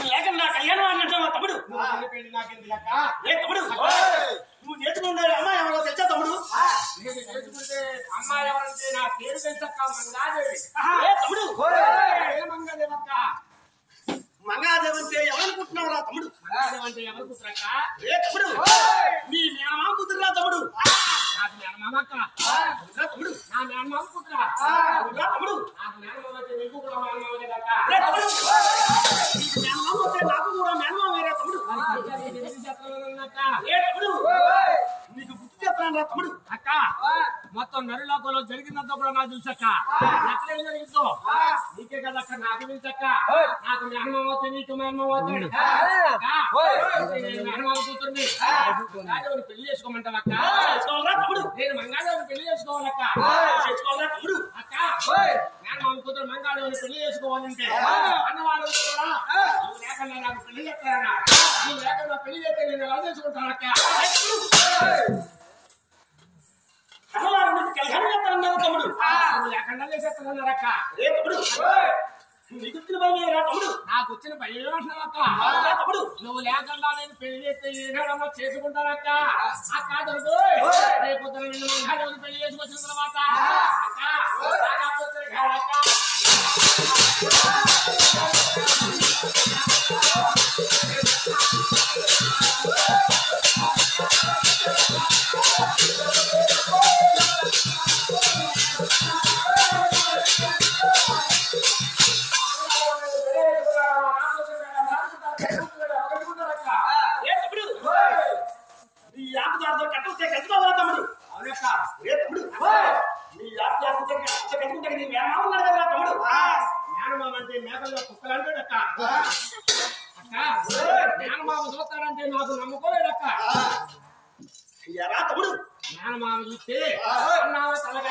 లేకుండా కళ్యాణం అన్నట్టు తమ్ముడు తమ్ముడు నువ్వు నేర్చుకుంటే అమ్మాయి ఎవరో తెచ్చా తమ్ముడు నేర్చుకుంటే అమ్మాయి ఎవరంటే నా పేరు తెచ్చక్క మంగాదేవి మంగాదేవక్క మంగాదేవి అంటే ఎవరనుకుంటున్నావురా తమ్ముడు మంగాదేవి అంటే ఎవరుకుంటున్నాక తమ్ముడు నీ మేనమామ కూతురురా తమ్ముడు నాకు మేనమామక్క తమ్ముడు నా మేనమామ కూతురా తమ్ముడు నాకు మేనమామ అయితే నీకు కూడా మేనమామ నాకు కూడా మేనమామ వేరే తమ్ముడు నీకు గుర్తు చెప్తాను రా తమ్ముడు అక్క మొత్తం నరులోకంలో జరిగినంత కూడా నాకు తెలుసక్క ఎక్కడేం జరిగిందో నీకే కదా అక్క నాకు తెలుసక్క నాకు మేనమామ అవుతుంది నీకు మేనమామ అవుతుంది మేనమామ కూతుర్ని రాజావుని పెళ్లి చేసుకోమంటావక్క చేసుకోవాలరా తమ్ముడు నేను మంగాదేవిని పెళ్లి చేసుకోవాలక్క చేసుకోవాలరా తమ్ముడు అక్క మేనమామ కూతురు మంగాదేవిని పెళ్లి చేసుకోవాలంటే అన్నవాడు కూడా నువ్వు లేకుండా నాకు పెళ్లి చేస్తానన్నా నువ్వు లేకుండా పెళ్లి చేస్తే నేను ఎలా చేసుకుంటానక్క అన్నవాడు నీకు కళ్యాణం చేస్తానన్నారు తమ్ముడు నువ్వు లేకుండా చేసేస్తానన్నారక్క తమ్ముడు నీకు వచ్చిన భయం రా తమ్ముడు నాకు వచ్చిన భయం ఏమంటున్నావక్క తమ్ముడు నువ్వు లేకుండా నేను పెళ్లి చేస్తే ఏనాడమ్మా చేసుకుంటానక్క అక్క దొరుకు రేపు నిన్ను పెళ్లి చేసుకొచ్చిన తర్వాత మేనమామంటే మేకల్లో కుక్కలంటాడక్క అక్క మేనమామ చూస్తాడంటే నాకు నమ్మకోలేదక్క ఎరా తమ్ముడు మేనమామ చూస్తే అన్నావ తలగ